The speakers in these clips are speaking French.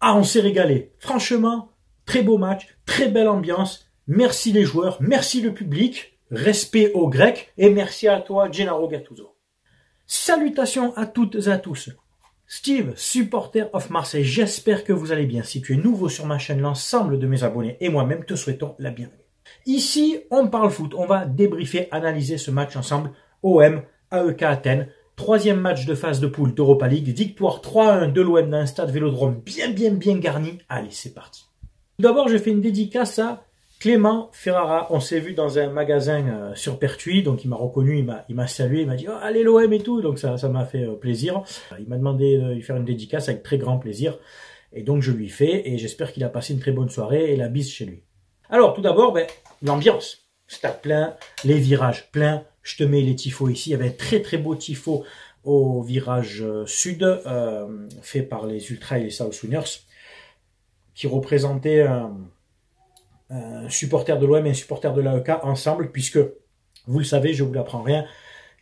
Ah, on s'est régalé. Franchement, très beau match, très belle ambiance. Merci les joueurs, merci le public, respect aux Grecs et merci à toi, Gennaro Gattuso. Salutations à toutes et à tous. Steve, supporter of Marseille, j'espère que vous allez bien. Si tu es nouveau sur ma chaîne, l'ensemble de mes abonnés et moi-même te souhaitons la bienvenue. Ici, on parle foot, on va débriefer, analyser ce match ensemble. OM, AEK Athènes, troisième match de phase de poule d'Europa League, victoire 3-1 de l'OM dans un stade Vélodrome bien garni. Allez, c'est parti. Tout d'abord, je fais une dédicace à Clément Ferrara. On s'est vu dans un magasin sur Pertuis, donc il m'a reconnu, il m'a salué, il m'a dit oh, allez l'OM et tout, donc ça m'a fait plaisir. Il m'a demandé de lui faire une dédicace avec très grand plaisir, et donc je lui fais, et j'espère qu'il a passé une très bonne soirée et la bise chez lui. Alors tout d'abord, l'ambiance, stade plein, les virages pleins. Je te mets les tifos ici. Il y avait un très beau tifo au virage sud, fait par les Ultras et les South Winners, qui représentait un supporter de l'OM et un supporter de l'AEK ensemble, puisque, vous le savez, je ne vous l'apprends rien,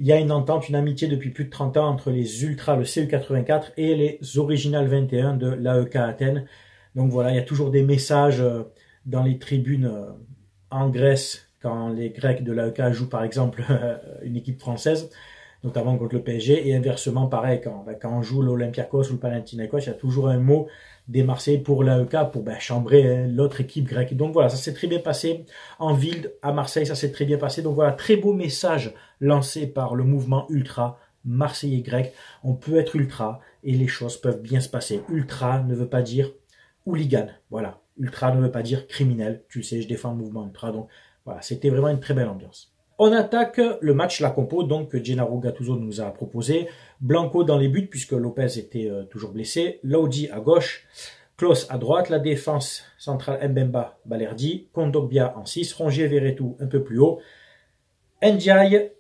il y a une entente, une amitié depuis plus de 30 ans entre les Ultras, le CU84 et les Original 21 de l'AEK Athènes. Donc voilà, il y a toujours des messages dans les tribunes en Grèce, quand les Grecs de l'AEK jouent par exemple une équipe française, notamment contre le PSG, et inversement pareil, quand on joue l'Olympiakos ou le Panathinaikos, il y a toujours un mot des Marseillais pour l'AEK pour chambrer l'autre équipe grecque. Donc voilà, ça s'est très bien passé en ville à Marseille, ça s'est très bien passé. Donc voilà, très beau message lancé par le mouvement ultra marseillais grec. On peut être ultra et les choses peuvent bien se passer. Ultra ne veut pas dire hooligan, voilà. Ultra ne veut pas dire criminel, tu le sais, je défends le mouvement ultra, donc voilà, c'était vraiment une très belle ambiance. On attaque le match, la compo, donc que Gennaro Gattuso nous a proposé. Blanco dans les buts, puisque Lopez était toujours blessé. Lodi à gauche, Klose à droite. La défense centrale Mbemba, Balerdi. Kondogbia en 6. Rongier, Verretou un peu plus haut. Ndiaye,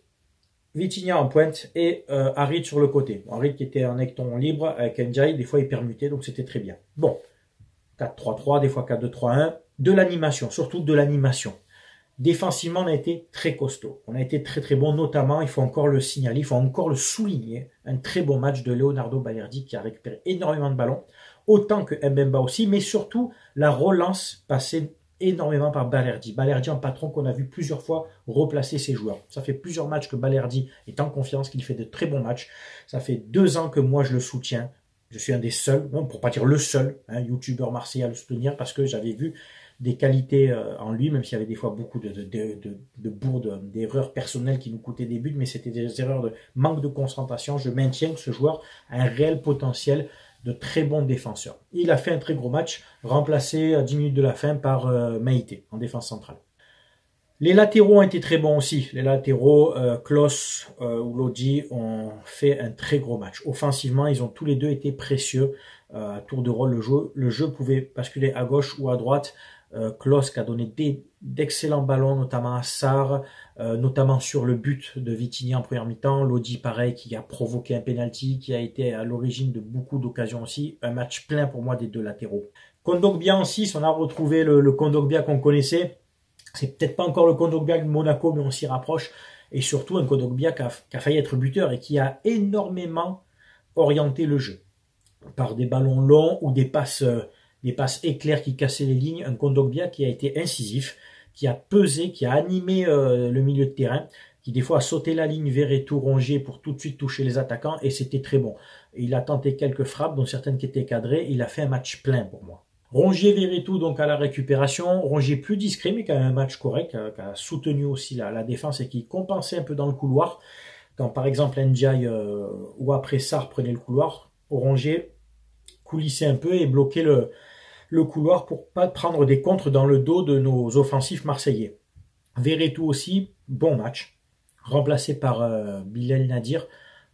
Vitinha en pointe et Harit sur le côté. Harit qui était en hecton libre avec Ndiaye, des fois il permutait, donc c'était très bien. Bon, 4-3-3, des fois 4-2-3-1. De l'animation, surtout de l'animation. Défensivement, on a été très costaud. On a été très bon, notamment, il faut encore le signaler, il faut encore le souligner, un très bon match de Leonardo Balerdi qui a récupéré énormément de ballons, autant que Mbemba aussi, mais surtout la relance passée énormément par Balerdi. Balerdi en patron qu'on a vu plusieurs fois replacer ses joueurs. Ça fait plusieurs matchs que Balerdi est en confiance, qu'il fait de très bons matchs. Ça fait 2 ans que moi je le soutiens. Je suis un des seuls, pour pas dire le seul, youtubeur marseillais à le soutenir, parce que j'avais vu des qualités en lui, même s'il y avait des fois beaucoup de bourdes, d'erreurs personnelles qui nous coûtaient des buts, mais c'était des erreurs de manque de concentration. Je maintiens que ce joueur a un réel potentiel de très bon défenseur. Il a fait un très gros match, remplacé à 10 minutes de la fin par Meïté en défense centrale. Les latéraux ont été très bons aussi. Les latéraux, Klose ou Lodi, ont fait un très gros match. Offensivement, ils ont tous les deux été précieux. À tour de rôle, le jeu pouvait basculer à gauche ou à droite. Klose qui a donné d'excellents ballons, notamment à Sarr, notamment sur le but de Vitinha en première mi-temps. Lodi, pareil, qui a provoqué un penalty, qui a été à l'origine de beaucoup d'occasions aussi. Un match plein pour moi des deux latéraux. Kondogbia en 6, on a retrouvé le Kondogbia qu'on connaissait. C'est peut-être pas encore le Kondogbia de Monaco, mais on s'y rapproche. Et surtout un Kondogbia qui a failli être buteur et qui a énormément orienté le jeu. Par des ballons longs ou des passes éclairs qui cassaient les lignes. Un Kondogbia qui a été incisif, qui a pesé, qui a animé le milieu de terrain, qui des fois a sauté la ligne Verretou, Rongier pour tout de suite toucher les attaquants. Et c'était très bon. Il a tenté quelques frappes, dont certaines qui étaient cadrées. Il a fait un match plein pour moi. Rongier Verretou donc à la récupération, Rongier plus discret mais quand même un match correct, qui a soutenu aussi la défense et qui compensait un peu dans le couloir. Quand par exemple Ndiaye ou après Sarr prenait le couloir, Rongier coulissait un peu et bloquait le couloir pour pas prendre des contres dans le dos de nos offensifs marseillais. Verretou aussi, bon match, remplacé par Bilal Nadir.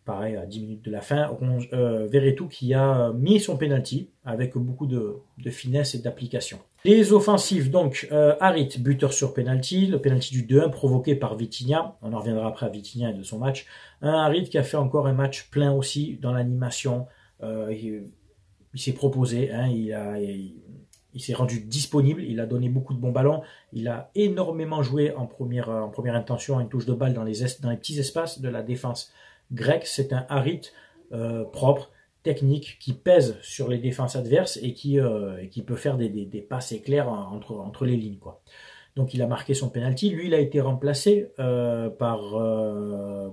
Pareil, à 10 minutes de la fin, Verretou qui a mis son penalty avec beaucoup de finesse et d'application. Les offensifs, donc, Harit, buteur sur penalty, le penalty du 2-1 provoqué par Vitinha. On en reviendra après à Vitinha et de son match. Un Harit qui a fait encore un match plein aussi dans l'animation. Il s'est proposé, il s'est rendu disponible, il a donné beaucoup de bons ballons, il a énormément joué en première intention, une touche de balle dans les petits espaces de la défense grecque. C'est un Harit propre, technique, qui pèse sur les défenses adverses et qui peut faire des passes éclairs entre les lignes, quoi. Donc il a marqué son penalty. Lui, il a été remplacé par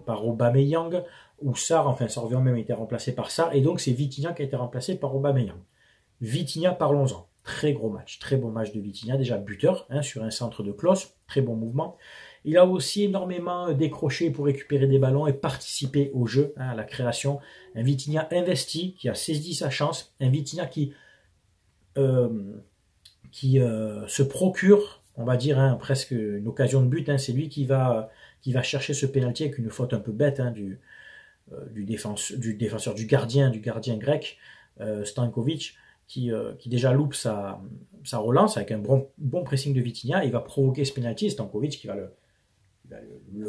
Aubameyang ou Sarr. Enfin, Sarr vient même été remplacé par Sarr. Et donc c'est Vitinha qui a été remplacé par Aubameyang. Vitinha, parlons-en. Très gros match, très bon match de Vitinha. Déjà buteur sur un centre de Klose, très bon mouvement. Il a aussi énormément décroché pour récupérer des ballons et participer au jeu, à la création. Un Vitinha investi, qui a saisi sa chance. Un Vitinha qui se procure, on va dire, presque une occasion de but. C'est lui qui va chercher ce pénalty avec une faute un peu bête du défenseur, du gardien grec, Stankovic, qui déjà loupe sa relance avec un bon pressing de Vitinha. Il va provoquer ce pénalty et Stankovic qui va le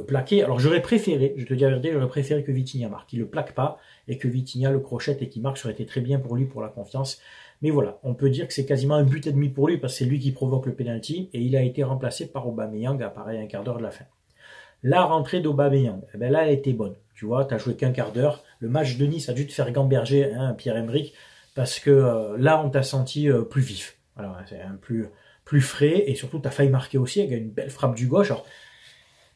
plaquer. Alors j'aurais préféré, je te dis la vérité, j'aurais préféré que Vitinha marque. Il le plaque pas et que Vitinha le crochette et qu'il marque, ça aurait été très bien pour lui, pour la confiance. Mais voilà, on peut dire que c'est quasiment un but et demi pour lui parce que c'est lui qui provoque le penalty et il a été remplacé par Aubameyang à pareil un quart d'heure de la fin. La rentrée d'Aubameyang, là elle était bonne. Tu vois, tu as joué qu'un quart d'heure. Le match de Nice a dû te faire gamberger, Pierre-Emerick, parce que là on t'a senti plus vif. Voilà, c'est plus frais et surtout tu as failli marquer aussi avec une belle frappe du gauche. Alors,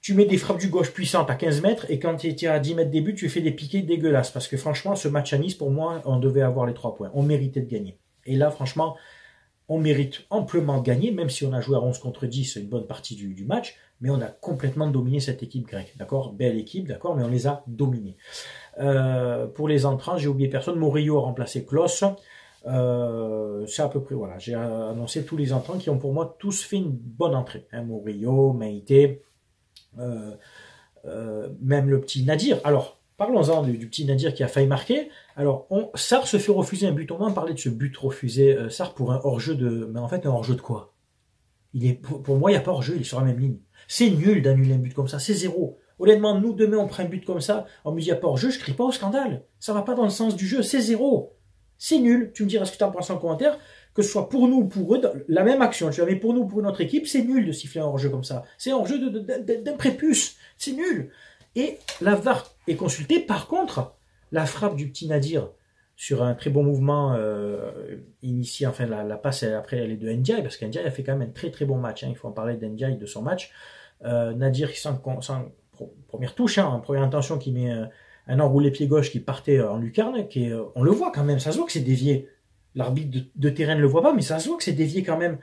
tu mets des frappes du gauche puissantes à 15 mètres et quand tu es à 10 mètres des buts, tu fais des piqués dégueulasses. Parce que franchement, ce match à Nice, pour moi, on devait avoir les 3 points. On méritait de gagner. Et là, franchement, on mérite amplement de gagner, même si on a joué à 11 contre 10 une bonne partie du match, mais on a complètement dominé cette équipe grecque. D'accord? Belle équipe, d'accord, mais on les a dominés. Pour les entrants, j'ai oublié personne. Murillo a remplacé Klose. C'est à peu près, voilà, j'ai annoncé tous les entrants qui ont pour moi tous fait une bonne entrée. Murillo, Meïté, même le petit Nadir. Alors, parlons-en du petit Nadir qui a failli marquer. Alors, Sarr se fait refuser un but. On va en parler de ce but refusé, Sarr, pour un hors-jeu de... Mais en fait, un hors-jeu de quoi? Pour moi, il n'y a pas hors-jeu, il est sur la même ligne. C'est nul d'annuler un but comme ça, c'est 0. Honnêtement, nous, demain, on prend un but comme ça, on me dit, il n'y a pas hors-jeu, je ne crie pas au scandale. Ça ne va pas dans le sens du jeu, c'est 0. C'est nul. Tu me diras ce que tu en penses en commentaire, que ce soit pour nous ou pour eux, la même action. Tu avais pour nous ou pour une autre équipe, c'est nul de siffler un hors-jeu comme ça. C'est un hors-jeu d'un prépuce. C'est nul. Et la VAR est consultée. Par contre, la frappe du petit Nadir sur un très bon mouvement initié, enfin la passe après elle est de Ndiaye, parce qu'Ndiaye a fait quand même un très très bon match. Il faut en parler d'Ndiaye, de son match. Nadir qui sans première touche, en première intention, qui met un enroulé pied gauche qui partait en lucarne, on le voit quand même, ça se voit que c'est dévié. L'arbitre de terrain ne le voit pas, mais ça se voit que c'est dévié quand même.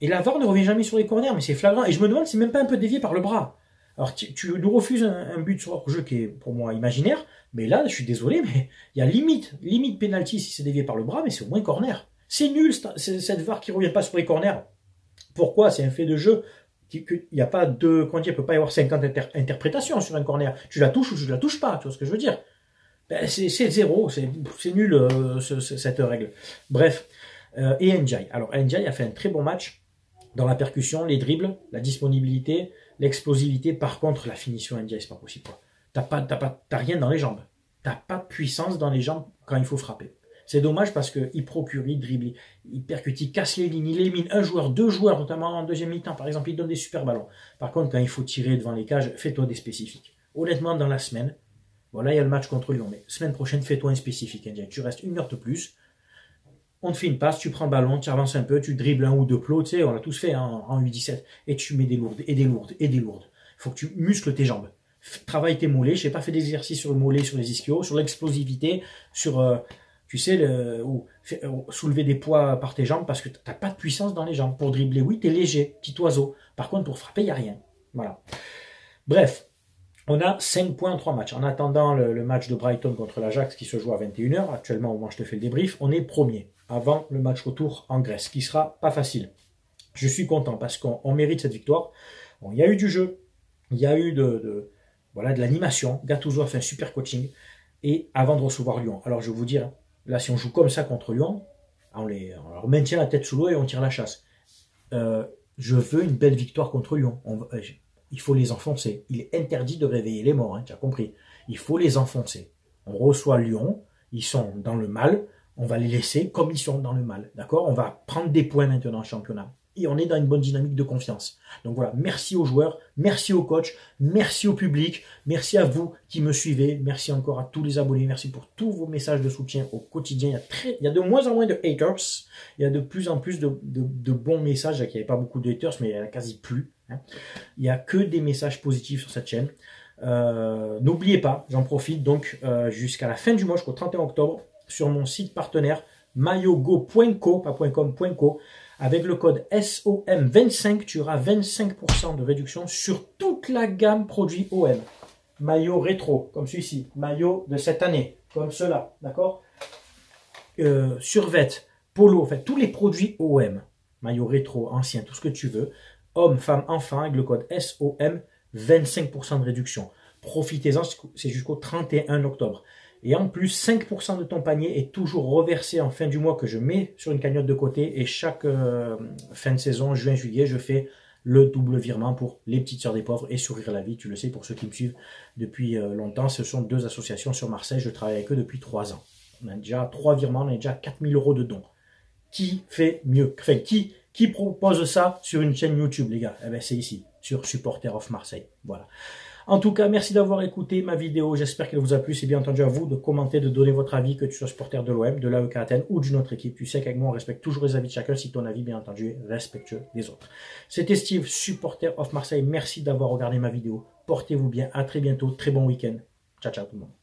Et la VAR ne revient jamais sur les corners, mais c'est flagrant. Et je me demande si c'est même pas un peu dévié par le bras. Alors tu nous refuses un but sur hors-jeu qui est pour moi imaginaire, mais là, je suis désolé, mais il y a limite pénalty si c'est dévié par le bras, mais c'est au moins corner. C'est nul cette VAR qui ne revient pas sur les corners. Pourquoi? C'est un fait de jeu. Il n'y a pas de... Quand il ne peut pas y avoir 50 interprétations sur un corner. Tu la touches ou tu la touches pas, tu vois ce que je veux dire? C'est 0, c'est nul cette règle. Bref, et Ndiaye. Alors Ndiaye a fait un très bon match dans la percussion, les dribbles, la disponibilité, l'explosivité. Par contre, la finition Ndiaye, c'est pas possible. T'as rien dans les jambes. T'as pas de puissance dans les jambes quand il faut frapper. C'est dommage parce qu'il procure, il dribble, il percute, il casse les lignes, il élimine un joueur, 2 joueurs, notamment en deuxième mi-temps. Par exemple, il donne des super ballons. Par contre, quand il faut tirer devant les cages, fais-toi des spécifiques. Honnêtement, dans la semaine, voilà, il y a le match contre Lyon, mais semaine prochaine, fais-toi un spécifique. Tu restes 1 heure de plus, on te fait une passe, tu prends le ballon, tu avances un peu, tu dribbles 1 ou 2 plots, tu sais, on l'a tous fait en U17, et tu mets des lourdes, et des lourdes, et des lourdes. Il faut que tu muscles tes jambes. Travaille tes mollets, je n'ai pas fait d'exercice sur le mollet, sur les ischios, sur l'explosivité, sur, tu sais, soulever des poids par tes jambes, parce que tu n'as pas de puissance dans les jambes. Pour dribbler, oui, tu es léger, petit oiseau. Par contre, pour frapper, il n'y a rien. Voilà. Bref. On a 5 points en 3 matchs. En attendant le match de Brighton contre l'Ajax qui se joue à 21h, actuellement au moment où je te fais le débrief, on est premier avant le match retour en Grèce, qui sera pas facile. Je suis content parce qu'on mérite cette victoire. Bon, il y a eu du jeu, il y a eu de l'animation. Gattuso a fait un super coaching. Et avant de recevoir Lyon, alors je vais vous dire, là si on joue comme ça contre Lyon, on leur maintient la tête sous l'eau et on tire la chasse. Je veux une belle victoire contre Lyon. Il faut les enfoncer. Il est interdit de réveiller les morts, tu as compris. Il faut les enfoncer. On reçoit Lyon, ils sont dans le mal, on va les laisser comme ils sont dans le mal, d'accord? On va prendre des points maintenant en championnat. et on est dans une bonne dynamique de confiance. Donc voilà, merci aux joueurs, merci aux coachs, merci au public, merci à vous qui me suivez, merci encore à tous les abonnés, merci pour tous vos messages de soutien au quotidien. Il y a de moins en moins de haters, il y a de plus en plus de bons messages. Il n'y avait pas beaucoup de haters, mais il n'y en a quasi plus. Hein. Il n'y a que des messages positifs sur cette chaîne. N'oubliez pas, j'en profite donc jusqu'à la fin du mois, jusqu'au 31 octobre, sur mon site partenaire maillogo.co, pas .com, .co, avec le code SOM25, tu auras 25% de réduction sur toute la gamme produits OM. Maillot rétro, comme celui-ci, maillot de cette année, comme cela, d'accord, survêt, polo, en fait, tous les produits OM, maillot rétro, ancien, tout ce que tu veux, homme, femme, enfant, avec le code SOM, 25% de réduction. Profitez-en, c'est jusqu'au 31 octobre. Et en plus, 5% de ton panier est toujours reversé en fin du mois que je mets sur une cagnotte de côté. Et chaque fin de saison, juin, juillet, je fais le double virement pour les petites sœurs des pauvres et Sourire la vie. Tu le sais, pour ceux qui me suivent depuis longtemps, ce sont 2 associations sur Marseille. Je travaille avec eux depuis 3 ans. On a déjà 3 virements, on a déjà 4 000 € de dons. Qui fait mieux? Enfin, qui propose ça sur une chaîne YouTube, les gars? Eh ben, c'est ici, sur Supporter of Marseille. Voilà. En tout cas, merci d'avoir écouté ma vidéo. J'espère qu'elle vous a plu. C'est bien entendu à vous de commenter, de donner votre avis, que tu sois supporter de l'OM, de l'AEK Athènes ou d'une autre équipe. Tu sais qu'avec moi, on respecte toujours les avis de chacun si ton avis, bien entendu, est respectueux des autres. C'était Steve, supporter of Marseille. Merci d'avoir regardé ma vidéo. Portez-vous bien. À très bientôt. Très bon week-end. Ciao, ciao tout le monde.